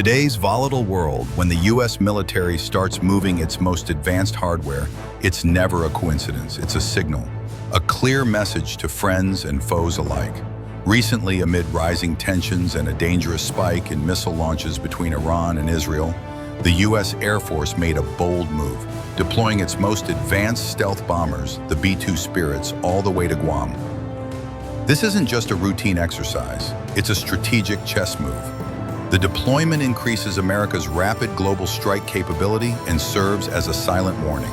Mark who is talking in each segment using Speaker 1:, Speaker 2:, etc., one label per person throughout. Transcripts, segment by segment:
Speaker 1: today's volatile world, when the US military starts moving its most advanced hardware, it's never a coincidence, it's a signal. A clear message to friends and foes alike. Recently, amid rising tensions and a dangerous spike in missile launches between Iran and Israel, the US Air Force made a bold move, deploying its most advanced stealth bombers, the B-2 Spirits, all the way to Guam. This isn't just a routine exercise, it's a strategic chess move. The deployment increases America's rapid global strike capability and serves as a silent warning.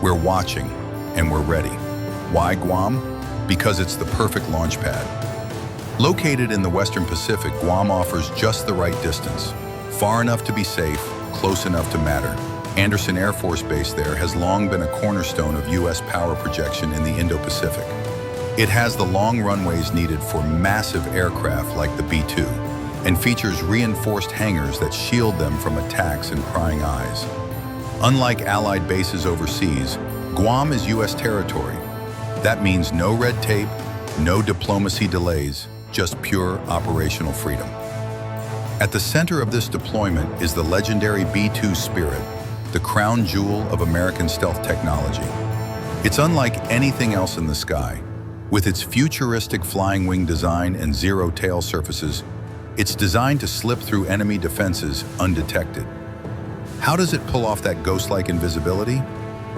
Speaker 1: We're watching, and we're ready. Why Guam? Because it's the perfect launch pad. Located in the Western Pacific, Guam offers just the right distance. Far enough to be safe, close enough to matter. Andersen Air Force Base there has long been a cornerstone of U.S. power projection in the Indo-Pacific. It has the long runways needed for massive aircraft like the B-2, and features reinforced hangars that shield them from attacks and prying eyes. Unlike Allied bases overseas, Guam is U.S. territory. That means no red tape, no diplomacy delays, just pure operational freedom. At the center of this deployment is the legendary B-2 Spirit, the crown jewel of American stealth technology. It's unlike anything else in the sky. With its futuristic flying wing design and zero tail surfaces, it's designed to slip through enemy defenses undetected. How does it pull off that ghost-like invisibility?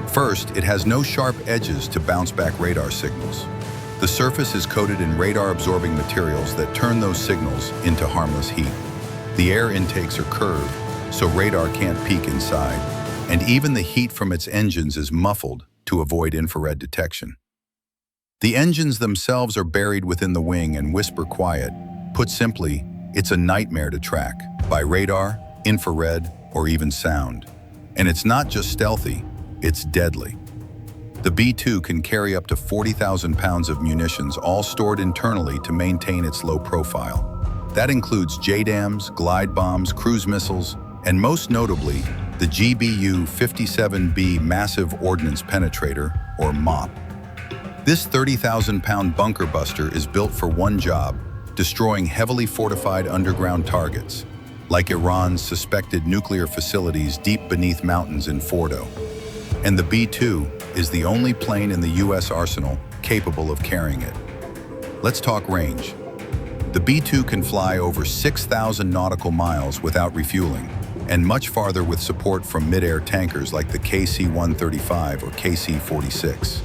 Speaker 1: First, it has no sharp edges to bounce back radar signals. The surface is coated in radar-absorbing materials that turn those signals into harmless heat. The air intakes are curved, so radar can't peek inside, and even the heat from its engines is muffled to avoid infrared detection. The engines themselves are buried within the wing and whisper quiet. Put simply, it's a nightmare to track, by radar, infrared, or even sound. And it's not just stealthy, it's deadly. The B-2 can carry up to 40,000 pounds of munitions, all stored internally to maintain its low profile. That includes JDAMs, glide bombs, cruise missiles, and most notably, the GBU-57B Massive Ordnance Penetrator, or MOP. This 30,000-pound bunker buster is built for one job: destroying heavily fortified underground targets, like Iran's suspected nuclear facilities deep beneath mountains in Fordo. And the B-2 is the only plane in the U.S. arsenal capable of carrying it. Let's talk range. The B-2 can fly over 6,000 nautical miles without refueling, and much farther with support from mid-air tankers like the KC-135 or KC-46.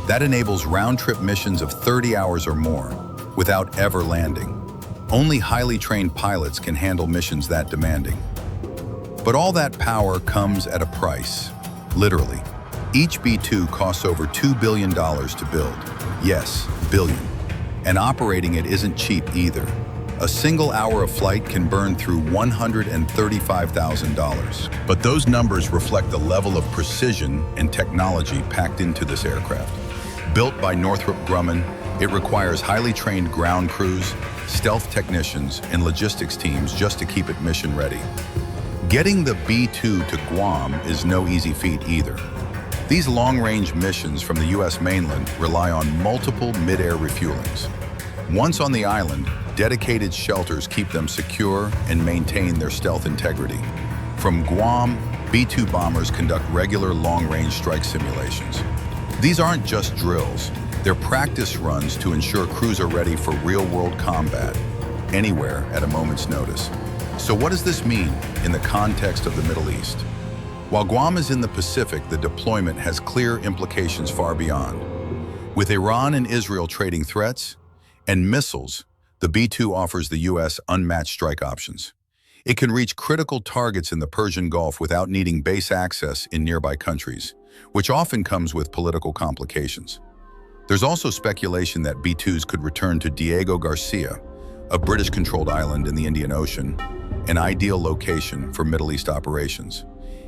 Speaker 1: That enables round-trip missions of 30 hours or more, without ever landing. Only highly trained pilots can handle missions that demanding. But all that power comes at a price, literally. Each B-2 costs over $2 billion to build. Yes, billion. And operating it isn't cheap either. A single hour of flight can burn through $135,000. But those numbers reflect the level of precision and technology packed into this aircraft. Built by Northrop Grumman, it requires highly trained ground crews, stealth technicians, and logistics teams just to keep it mission ready. Getting the B-2 to Guam is no easy feat either. These long-range missions from the U.S. mainland rely on multiple mid-air refuelings. Once on the island, dedicated shelters keep them secure and maintain their stealth integrity. From Guam, B-2 bombers conduct regular long-range strike simulations. These aren't just drills. They're practice runs to ensure crews are ready for real-world combat, anywhere at a moment's notice. So what does this mean in the context of the Middle East? While Guam is in the Pacific, the deployment has clear implications far beyond. With Iran and Israel trading threats and missiles, the B-2 offers the U.S. unmatched strike options. It can reach critical targets in the Persian Gulf without needing base access in nearby countries, which often comes with political complications. There's also speculation that B-2s could return to Diego Garcia, a British-controlled island in the Indian Ocean, an ideal location for Middle East operations.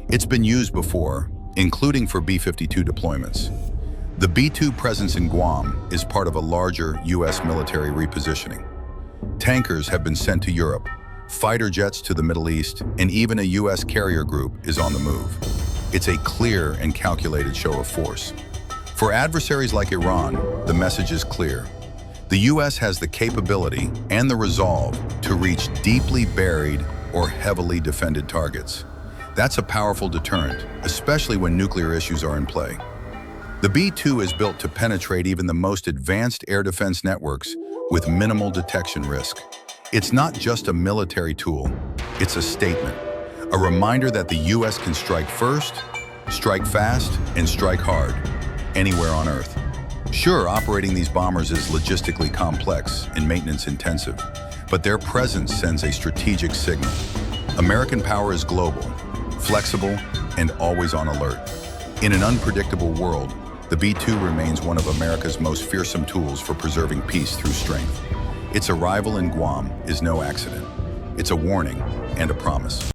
Speaker 1: It's been used before, including for B-52 deployments. The B-2 presence in Guam is part of a larger U.S. military repositioning. Tankers have been sent to Europe, fighter jets to the Middle East, and even a U.S. carrier group is on the move. It's a clear and calculated show of force. For adversaries like Iran, the message is clear. The U.S. has the capability and the resolve to reach deeply buried, or heavily defended targets. That's a powerful deterrent, especially when nuclear issues are in play. The B-2 is built to penetrate even the most advanced air defense networks with minimal detection risk. It's not just a military tool, it's a statement, a reminder that the U.S. can strike first, strike fast, and strike hard, anywhere on Earth. Sure, operating these bombers is logistically complex and maintenance intensive, but their presence sends a strategic signal. American power is global, flexible, and always on alert. In an unpredictable world, the B-2 remains one of America's most fearsome tools for preserving peace through strength. Its arrival in Guam is no accident. It's a warning and a promise.